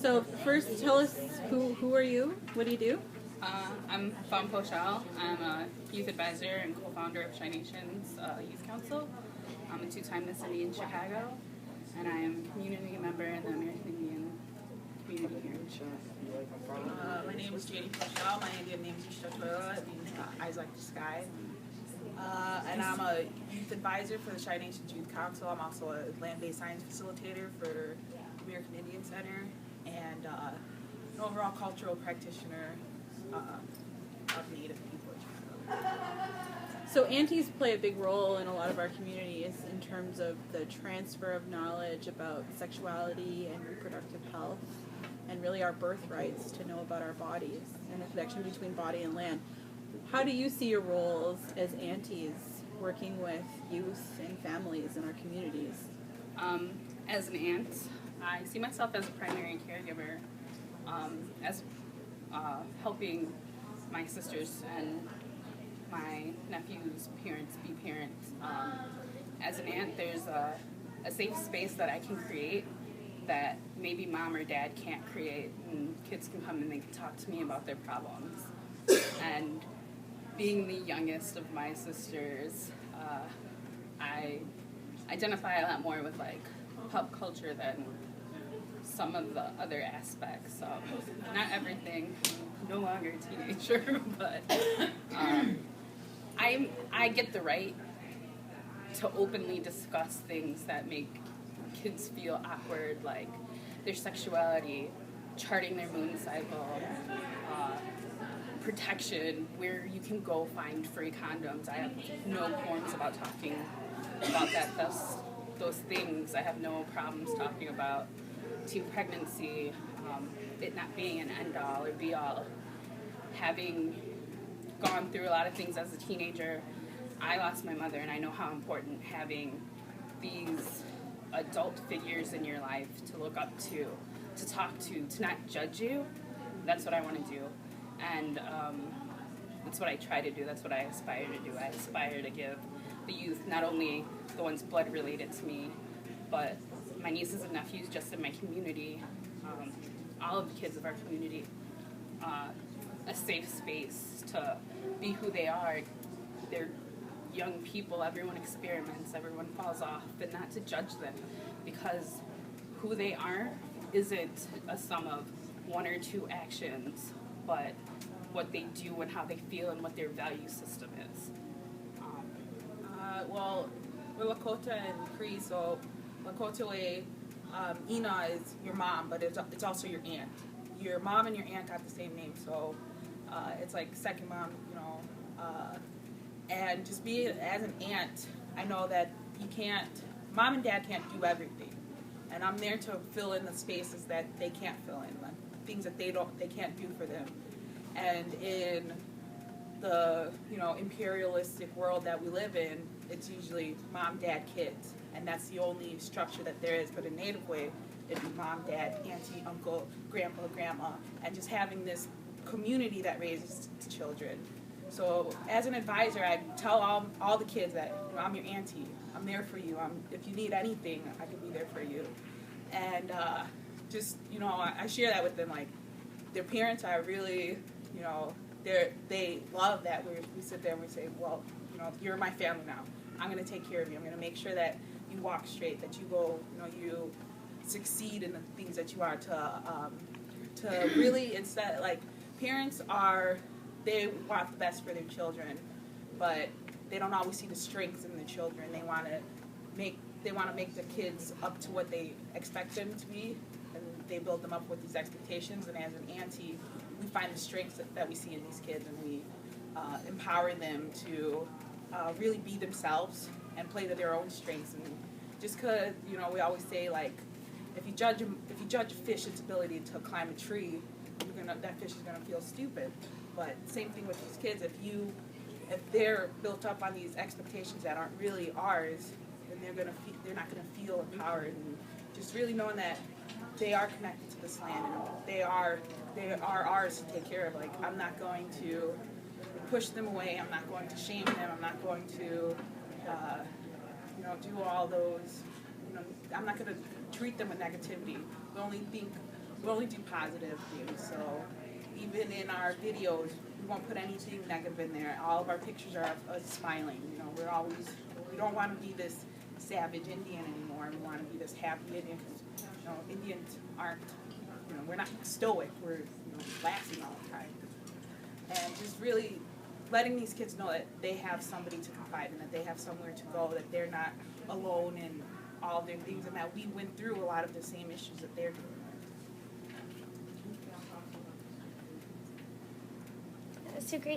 So first, tell us who are you? What do you do? I'm Fawn Pochel. I'm a youth advisor and co-founder of Shy Nation's Youth Council. I'm a two-time Miss Indian Chicago, and I am a community member in the American Indian community here in Chicago. My name is Janie Pochel. My Indian name is Ishtotoya. It means eyes like the sky. And I'm a youth advisor for the Shy Nation's Youth Council. I'm also a land-based science facilitator for American Indian Center, and an overall cultural practitioner of Native people in Chicago. So aunties play a big role in a lot of our communities in terms of the transfer of knowledge about sexuality and reproductive health, and really our birthrights to know about our bodies and the connection between body and land. How do you see your roles as aunties working with youth and families in our communities? As an aunt, I see myself as a primary caregiver, as helping my sisters and my nephew's parents be parents. As an aunt, there's a safe space that I can create that maybe mom or dad can't create, and kids can come and they can talk to me about their problems. And being the youngest of my sisters, I identify a lot more with like pop culture than some of the other aspects of not everything. I'm no longer a teenager, but I get the right to openly discuss things that make kids feel awkward, like their sexuality, charting their moon cycle, protection, where you can go find free condoms. I have no qualms about talking about those things. I have no problems talking about teen pregnancy, it not being an end-all or be-all. Having gone through a lot of things as a teenager, I lost my mother, and I know how important having these adult figures in your life to look up to talk to not judge you. That's what I want to do. And that's what I try to do. That's what I aspire to do. I aspire to give the youth, not only the ones blood related to me, but my nieces and nephews just in my community, all of the kids of our community, a safe space to be who they are. They're young people. Everyone experiments. Everyone falls off, but not to judge them, because who they are isn't a sum of one or two actions, but what they do and how they feel and what their value system is. Well, we're Lakota and Cree, so Lakota way, Ina is your mom, but it's also your aunt. Your mom and your aunt got the same name, so it's like second mom, and just being as an aunt, I know that mom and dad can't do everything, and I'm there to fill in the spaces that they can't fill in, like things that they can't do for them. And in the imperialistic world that we live in, it's usually mom, dad, kids, and that's the only structure that there is. But in Native way, it'd be mom, dad, auntie, uncle, grandpa, grandma, and just having this community that raises children. So as an advisor, I tell all the kids that I'm your auntie. I'm there for you. If you need anything, I can be there for you. And I share that with them. Like, their parents are really, they love that we sit there and we say, well, you're my family now. I'm going to take care of you. I'm going to make sure that you walk straight, that you go, you succeed in the things that you are to really, instead, like, parents they want the best for their children, but they don't always see the strengths in the children. They want to make the kids up to what they expect them to be, and they build them up with these expectations. And as an auntie, we find the strengths that we see in these kids, and we empower them to really be themselves and play to their own strengths. And just because we always say, like, if you judge a fish its ability to climb a tree, that fish is gonna feel stupid. But same thing with these kids. If they're built up on these expectations that aren't really ours, then they're not gonna feel empowered. And just really knowing that they are connected to this land, and they are ours to take care of. Like, I'm not going to push them away. I'm not going to shame them. I'm not going to do all those. I'm not going to treat them with negativity. The only thing we only do positive things. So even in our videos, we won't put anything negative in there. All of our pictures are of us smiling. You know, we don't want to be this savage Indian anymore. We want to be this happy Indian because, you know, Indians aren't, you know, we're not stoic. We're, you know, laughing all the time. And just really letting these kids know that they have somebody to confide in, that they have somewhere to go, that they're not alone in all their things, and that we went through a lot of the same issues that they're doing. So great.